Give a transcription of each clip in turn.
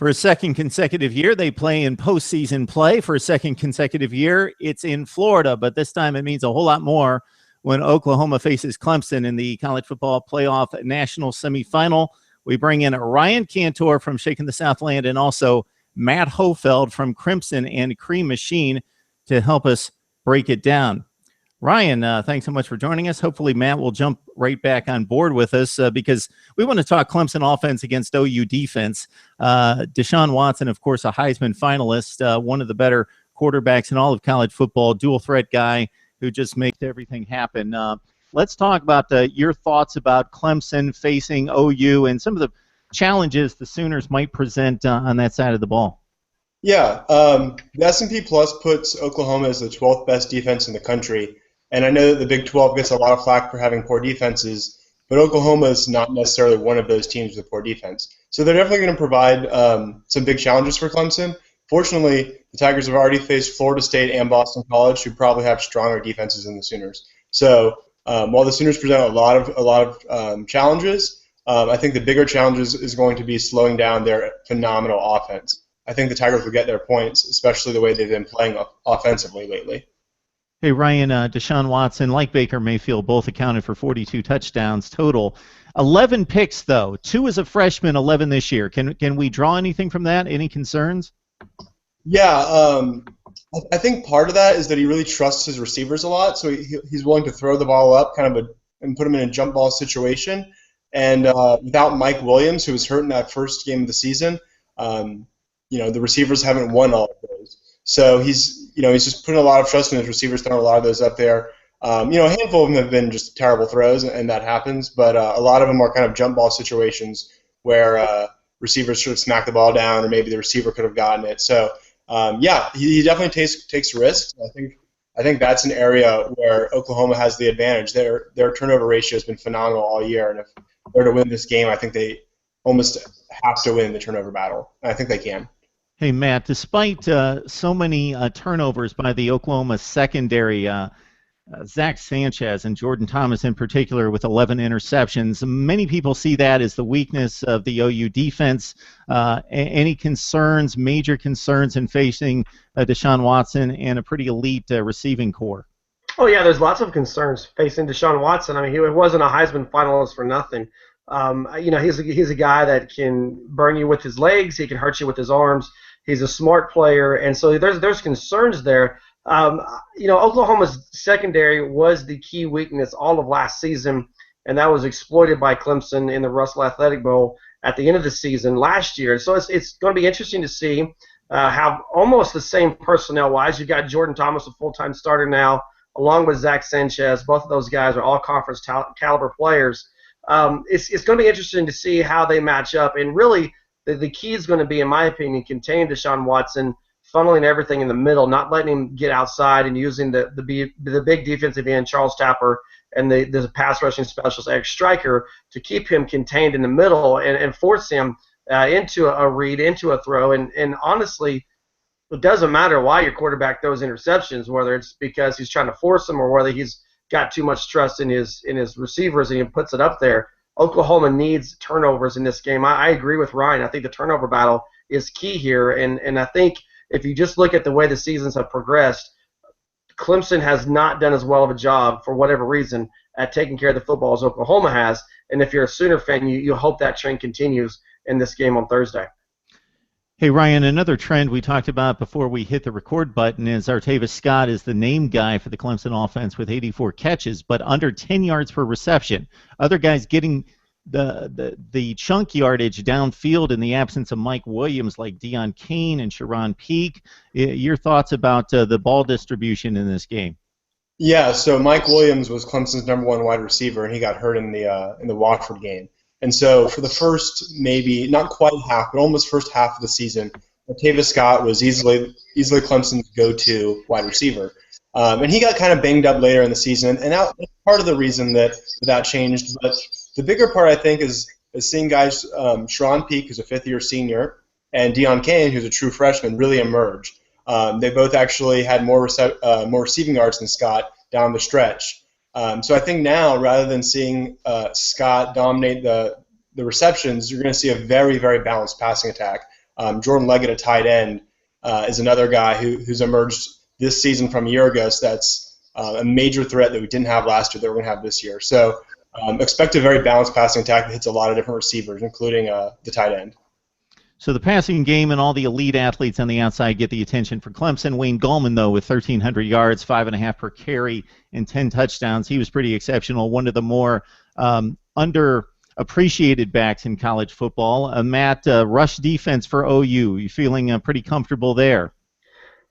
For a second consecutive year, they play in postseason play. For a second consecutive year, it's in Florida, but this time it means a whole lot more when Oklahoma faces Clemson in the college football playoff national semifinal. We bring in Ryan Kantor from Shaking the Southland and also Matt Hofeld from Crimson and Cream Machine to help us break it down. Ryan, thanks so much for joining us. Hopefully, Matt will jump right back on board with us because we want to talk Clemson offense against OU defense. Deshaun Watson, of course, a Heisman finalist, one of the better quarterbacks in all of college football, dual threat guy who just makes everything happen. Let's talk about your thoughts about Clemson facing OU and some of the challenges the Sooners might present on that side of the ball. Yeah, the S&P Plus puts Oklahoma as the 12th best defense in the country. And I know that the Big 12 gets a lot of flack for having poor defenses, but Oklahoma is not necessarily one of those teams with poor defense. So they're definitely going to provide some big challenges for Clemson. Fortunately, the Tigers have already faced Florida State and Boston College, who probably have stronger defenses than the Sooners. So while the Sooners present a lot of challenges, I think the bigger challenges is going to be slowing down their phenomenal offense. I think the Tigers will get their points, especially the way they've been playing offensively lately. Hey, Ryan, Deshaun Watson, like Baker Mayfield, both accounted for 42 touchdowns total. 11 picks, though. 2 as a freshman, 11 this year. Can we draw anything from that? Any concerns? Yeah, I think part of that is that he really trusts his receivers a lot, so he's willing to throw the ball up and put him in a jump ball situation. And without Mike Williams, who was hurt in that first game of the season, the receivers haven't won all of those. So he's just putting a lot of trust in his receivers, throwing a lot of those up there. A handful of them have been just terrible throws, and that happens. But a lot of them are kind of jump ball situations where receivers should have smacked the ball down, or maybe the receiver could have gotten it. So he definitely takes risks. I think that's an area where Oklahoma has the advantage. Their turnover ratio has been phenomenal all year, and if they're to win this game, I think they almost have to win the turnover battle. And I think they can. Hey, Matt, despite so many turnovers by the Oklahoma secondary, Zach Sanchez and Jordan Thomas in particular with 11 interceptions, many people see that as the weakness of the OU defense. Any concerns, major concerns in facing Deshaun Watson and a pretty elite receiving core? Oh, yeah, there's lots of concerns facing Deshaun Watson. I mean, he wasn't a Heisman finalist for nothing. He's a guy that can burn you with his legs. He can hurt you with his arms. He's a smart player, and so there's concerns there. Oklahoma's secondary was the key weakness all of last season, and that was exploited by Clemson in the Russell Athletic Bowl at the end of the season last year. So it's going to be interesting to see how almost the same personnel-wise. You've got Jordan Thomas, a full-time starter now, along with Zach Sanchez. Both of those guys are all-conference caliber players. It's going to be interesting to see how they match up, and really the key is going to be, in my opinion, containing Deshaun Watson, funneling everything in the middle, not letting him get outside, and using the big defensive end, Charles Tapper, and the pass rushing specialist, Eric Stryker, to keep him contained in the middle and force him into a read, into a throw. And honestly, it doesn't matter why your quarterback throws interceptions, whether it's because he's trying to force them or whether he's got too much trust in his receivers and he puts it up there. Oklahoma needs turnovers in this game. I agree with Ryan. I think the turnover battle is key here, and I think if you just look at the way the seasons have progressed, Clemson has not done as well of a job, for whatever reason, at taking care of the football as Oklahoma has. And if you're a Sooner fan, you hope that trend continues in this game on Thursday. Hey, Ryan, another trend we talked about before we hit the record button is Artavis Scott is the name guy for the Clemson offense with 84 catches, but under 10 yards per reception. Other guys getting the chunk yardage downfield in the absence of Mike Williams, like Deon Cain and Sharon Peake. Your thoughts about the ball distribution in this game? Yeah, so Mike Williams was Clemson's #1 wide receiver, and he got hurt in the Watford game. And so for the first, maybe not quite half, but almost first half of the season, Artavis Scott was easily Clemson's go-to wide receiver. And he got kind of banged up later in the season, and that's part of the reason that changed. But the bigger part, I think, is seeing guys, Sharon Peake, who's a fifth-year senior, and Deon Cain, who's a true freshman, really emerge. They both actually had more receiving yards than Scott down the stretch. So I think now, rather than seeing Scott dominate the receptions, you're going to see a very, very balanced passing attack. Jordan Leggett, a tight end, is another guy who's emerged this season from a year ago. So that's a major threat that we didn't have last year that we're going to have this year. So expect a very balanced passing attack that hits a lot of different receivers, including the tight end. So the passing game and all the elite athletes on the outside get the attention for Clemson. Wayne Gallman, though, with 1,300 yards, 5.5 per carry, and 10 touchdowns, he was pretty exceptional. One of the more underappreciated backs in college football. Matt, rush defense for OU. You feeling pretty comfortable there?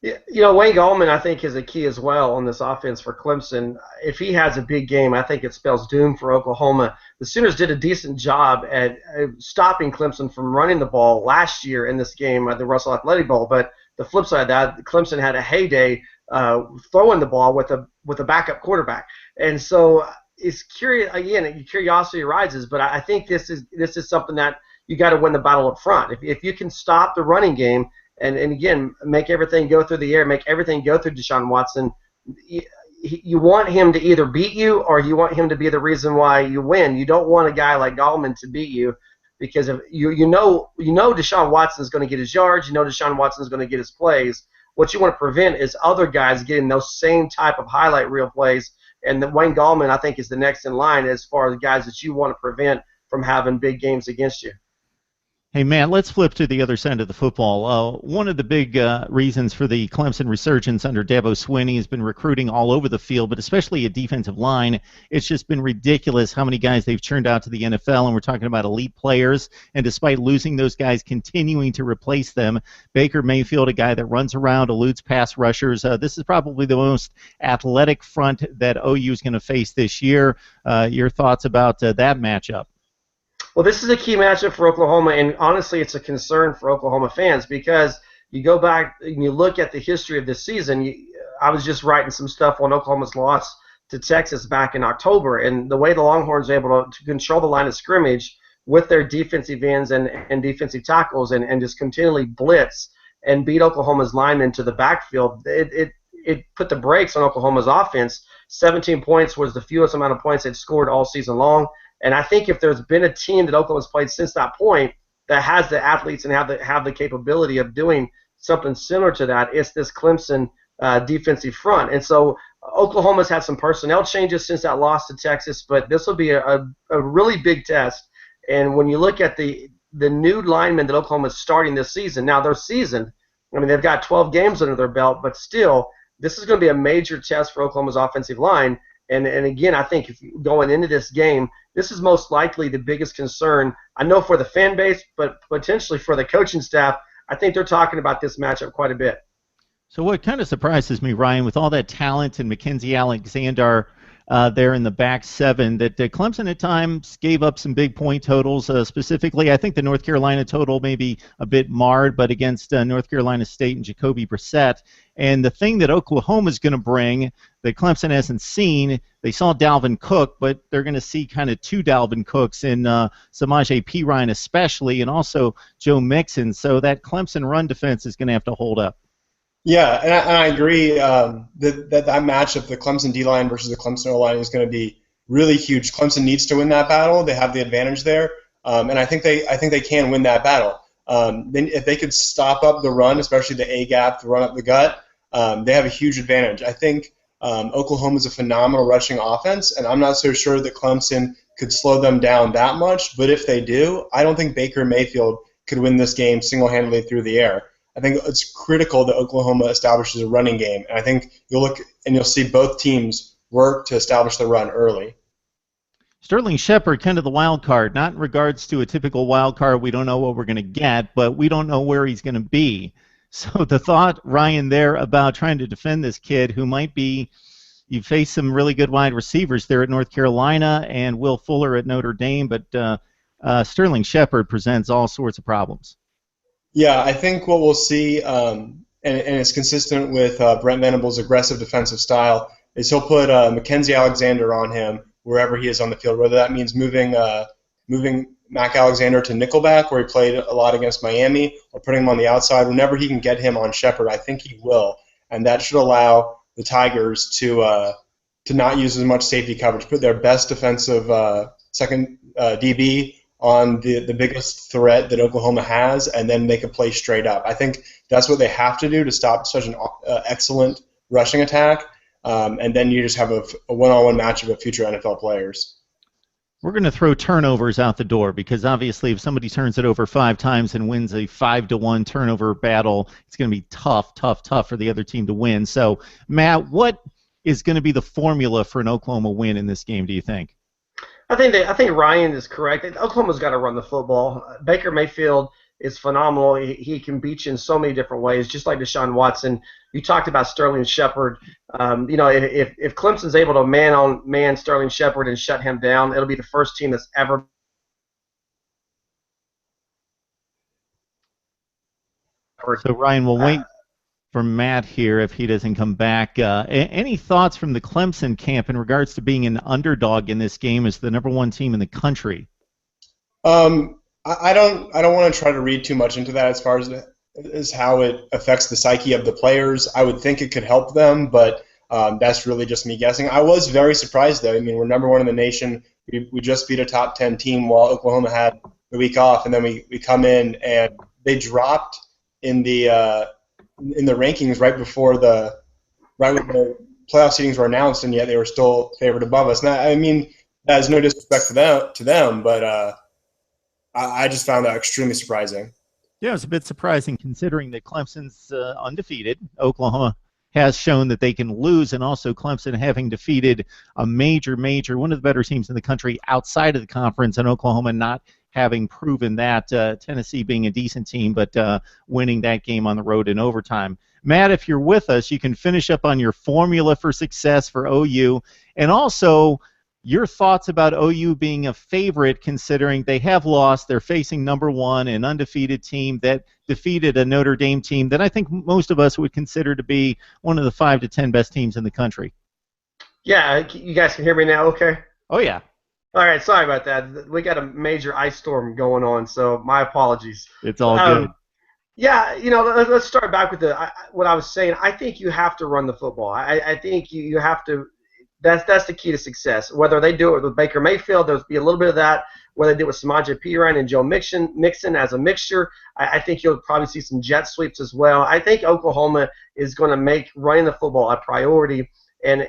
Yeah, Wayne Gallman, I think, is a key as well on this offense for Clemson. If he has a big game, I think it spells doom for Oklahoma. The Sooners did a decent job at stopping Clemson from running the ball last year in this game at the Russell Athletic Bowl. But the flip side of that, Clemson had a heyday throwing the ball with a backup quarterback. And so it's curious again. Curiosity arises, but I think this is something that you got to win the battle up front. If you can stop the running game. And again, make everything go through the air, make everything go through Deshaun Watson. You want him to either beat you or you want him to be the reason why you win. You don't want a guy like Gallman to beat you because if you know Deshaun Watson is going to get his yards. You know Deshaun Watson is going to get his plays. What you want to prevent is other guys getting those same type of highlight reel plays. And Wayne Gallman, I think, is the next in line as far as guys that you want to prevent from having big games against you. Hey, Matt, let's flip to the other side of the football. One of the big reasons for the Clemson resurgence under Dabo Swinney has been recruiting all over the field, but especially at defensive line. It's just been ridiculous how many guys they've churned out to the NFL, and we're talking about elite players. And despite losing those guys, continuing to replace them. Baker Mayfield, a guy that runs around, eludes pass rushers. This is probably the most athletic front that OU is going to face this year. Your thoughts about that matchup? Well, this is a key matchup for Oklahoma, and honestly, it's a concern for Oklahoma fans because you go back and you look at the history of this season. I was just writing some stuff on Oklahoma's loss to Texas back in October, and the way the Longhorns were able to control the line of scrimmage with their defensive ends and defensive tackles and just continually blitz and beat Oklahoma's linemen to the backfield, it put the brakes on Oklahoma's offense. 17 points was the fewest amount of points they'd scored all season long. And I think if there's been a team that Oklahoma's played since that point that has the athletes and have the capability of doing something similar to that, it's this Clemson defensive front. And so Oklahoma's had some personnel changes since that loss to Texas, but this will be a really big test. And when you look at the new linemen that Oklahoma's starting this season, now they're seasoned. I mean, they've got 12 games under their belt, but still, this is going to be a major test for Oklahoma's offensive line. And again, I think if going into this game, this is most likely the biggest concern. I know for the fan base, but potentially for the coaching staff, I think they're talking about this matchup quite a bit. So what kind of surprises me, Ryan, with all that talent and Mackenzie Alexander there in the back seven, that Clemson at times gave up some big point totals. Specifically, I think the North Carolina total may be a bit marred, but against North Carolina State and Jacoby Brissett. And the thing that Oklahoma is going to bring that Clemson hasn't seen, they saw Dalvin Cook, but they're going to see kind of two Dalvin Cooks in Samaje Perine especially, and also Joe Mixon. So that Clemson run defense is going to have to hold up. Yeah, and I agree that matchup, the Clemson D-line versus the Clemson O-line, is going to be really huge. Clemson needs to win that battle. They have the advantage there, and I think they can win that battle. If they could stop up the run, especially the A-gap, the run up the gut, they have a huge advantage. I think Oklahoma is a phenomenal rushing offense, and I'm not so sure that Clemson could slow them down that much. But if they do, I don't think Baker Mayfield could win this game single-handedly through the air. I think it's critical that Oklahoma establishes a running game, and I think you'll see both teams work to establish the run early. Sterling Shepard, kind of the wild card, not in regards to a typical wild card. We don't know what we're going to get, but we don't know where he's going to be. So the thought, Ryan, there about trying to defend this kid who might be, you face some really good wide receivers there at North Carolina and Will Fuller at Notre Dame, but Sterling Shepard presents all sorts of problems. Yeah, I think what we'll see, and it's consistent with Brent Venables' aggressive defensive style, is he'll put Mackenzie Alexander on him wherever he is on the field, whether that means moving Mac Alexander to nickelback, where he played a lot against Miami, or putting him on the outside. Whenever he can get him on Shepard, I think he will, and that should allow the Tigers to not use as much safety coverage, put their best defensive second DB on the biggest threat that Oklahoma has and then make a play straight up. I think that's what they have to do to stop such an excellent rushing attack, and then you just have a one-on-one matchup of future NFL players. We're going to throw turnovers out the door because obviously if somebody turns it over 5 times and wins a 5-1 turnover battle, it's going to be tough for the other team to win. So, Matt, what is going to be the formula for an Oklahoma win in this game, do you think? I think Ryan is correct. Oklahoma's got to run the football. Baker Mayfield is phenomenal. He can beat you in so many different ways, just like Deshaun Watson. You talked about Sterling Shepard. If Clemson's able to man-on-man Sterling Shepard and shut him down, it'll be the first team that's ever. So, Ryan, we'll wait for Matt here if he doesn't come back. Any thoughts from the Clemson camp in regards to being an underdog in this game as the #1 team in the country? I don't want to try to read too much into that as far as how it affects the psyche of the players. I would think it could help them, but that's really just me guessing. I was very surprised, though. I mean, we're #1 in the nation. We just beat a top 10 team while Oklahoma had the week off, and then we come in and they dropped in the rankings right when the playoff seedings were announced, and yet they were still favored above us. Now, I mean, that is no disrespect to them, but I just found that extremely surprising. Yeah, it was a bit surprising considering that Clemson's undefeated. Oklahoma has shown that they can lose, and also Clemson having defeated a major, one of the better teams in the country outside of the conference, and Oklahoma not having proven that. Tennessee being a decent team, but winning that game on the road in overtime. Matt, if you're with us, you can finish up on your formula for success for OU, and also your thoughts about OU being a favorite considering they have lost. They're facing #1, an undefeated team that defeated a Notre Dame team that I think most of us would consider to be one of the 5 to 10 best teams in the country. Yeah, you guys can hear me now, okay? Oh, yeah. All right, sorry about that. We got a major ice storm going on, so my apologies. It's all good. Yeah, let's start back with what I was saying. I think you have to run the football. I think you have to. That's the key to success. Whether they do it with Baker Mayfield, there'll be a little bit of that. Whether they do it with Samaje Perine and Joe Mixon as a mixture, I think you'll probably see some jet sweeps as well. I think Oklahoma is going to make running the football a priority and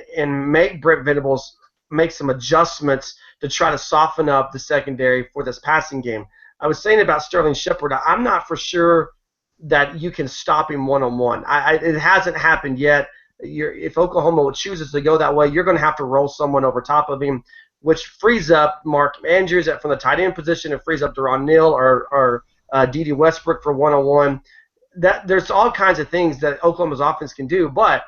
make Brent Venables make some adjustments to try to soften up the secondary for this passing game. I was saying about Sterling Shepard, I'm not for sure that you can stop him one-on-one. It hasn't happened yet. If Oklahoma chooses to go that way, you're going to have to roll someone over top of him, which frees up Mark Andrews from the tight end position and frees up Deron Neal or D.D. Westbrook for one-on-one. There's all kinds of things that Oklahoma's offense can do, but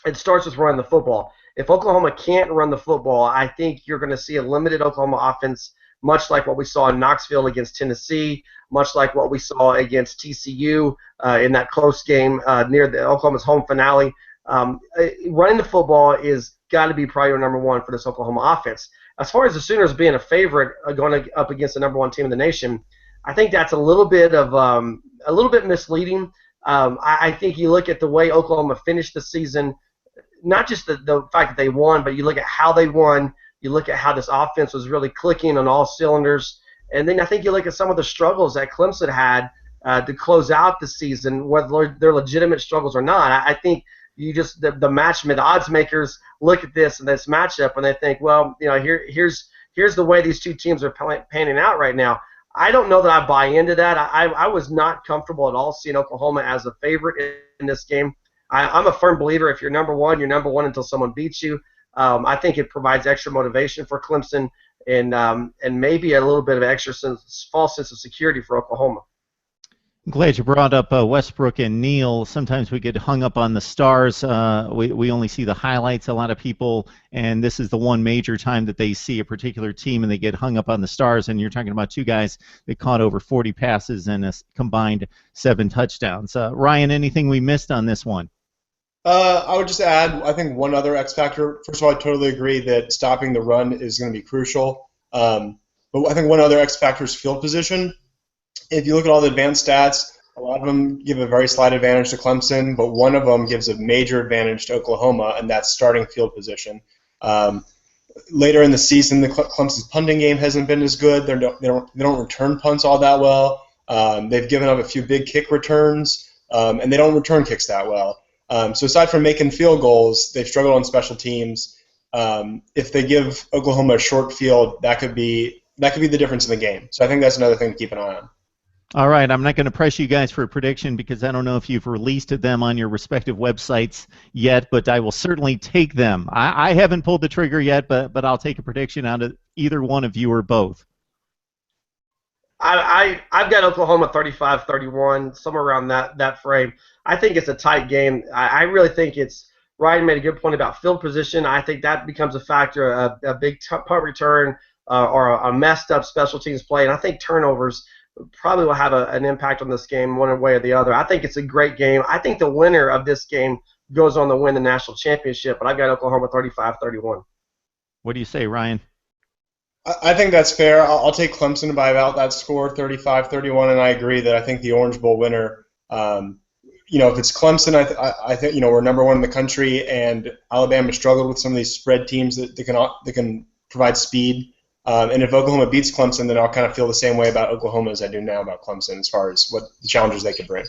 it starts with running the football. If Oklahoma can't run the football, I think you're going to see a limited Oklahoma offense, much like what we saw in Knoxville against Tennessee, much like what we saw against TCU in that close game near the Oklahoma's home finale. Running the ball is got to be priority #1 for this Oklahoma offense. As far as the Sooners being a favorite going up against the #1 team in the nation, I think that's a little bit misleading. I think you look at the way Oklahoma finished the season, not just the fact that they won, but you look at how they won. You look at how this offense was really clicking on all cylinders, and then I think you look at some of the struggles that Clemson had to close out the season, whether they're legitimate struggles or not. I think you just the odds makers look at this matchup and they think, well, here's the way these two teams are panning out right now. I don't know that I buy into that. I was not comfortable at all seeing Oklahoma as a favorite in this game. I'm a firm believer if you're #1, you're #1 until someone beats you. I think it provides extra motivation for Clemson and maybe a little bit of extra false sense of security for Oklahoma. I'm glad you brought up Westbrook and Neal. Sometimes we get hung up on the stars. We only see the highlights, a lot of people, and this is the one major time that they see a particular team and they get hung up on the stars, and you're talking about two guys that caught over 40 passes and a combined 7 touchdowns. Ryan, anything we missed on this one? I would just add, I think one other X factor. First of all, I totally agree that stopping the run is going to be crucial. But I think one other X factor is field position. If you look at all the advanced stats, a lot of them give a very slight advantage to Clemson, but one of them gives a major advantage to Oklahoma, and that's starting field position. later in the season, the Clemson's punting game hasn't been as good. They don't return punts all that well. They've given up a few big kick returns, and they don't return kicks that well. So aside from making field goals, they've struggled on special teams. If they give Oklahoma a short field, that could be the difference in the game. So I think that's another thing to keep an eye on. All right, I'm not going to press you guys for a prediction because I don't know if you've released them on your respective websites yet, but I will certainly take them. I haven't pulled the trigger yet, but I'll take a prediction out of either one of you or both. I've got Oklahoma 35-31, somewhere around that frame. I think it's a tight game. I really think it's – Ryan made a good point about field position. I think that becomes a factor, a big punt return or a messed up special teams play, and I think turnovers – probably will have an impact on this game one way or the other. I think it's a great game. I think the winner of this game goes on to win the national championship, but I've got Oklahoma 35-31. What do you say, Ryan? I think that's fair. I'll take Clemson by about that score, 35-31, and I agree that I think the Orange Bowl winner, if it's Clemson, I think we're number one in the country, and Alabama struggled with some of these spread teams that can provide speed. And if Oklahoma beats Clemson, then I'll kind of feel the same way about Oklahoma as I do now about Clemson as far as what the challenges they could bring.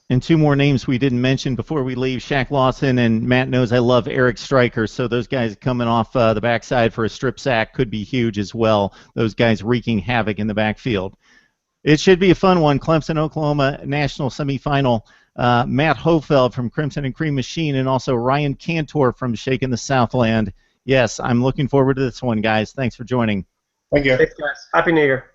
And two more names we didn't mention before we leave, Shaq Lawson, and Matt knows I love Eric Stryker, so those guys coming off the backside for a strip sack could be huge as well, those guys wreaking havoc in the backfield. It should be a fun one, Clemson-Oklahoma national semifinal. Matt Hofeld from Crimson and Cream Machine and also Ryan Kantor from Shakin' the Southland. Yes, I'm looking forward to this one, guys. Thanks for joining. Thank you. Thanks, guys. Happy New Year.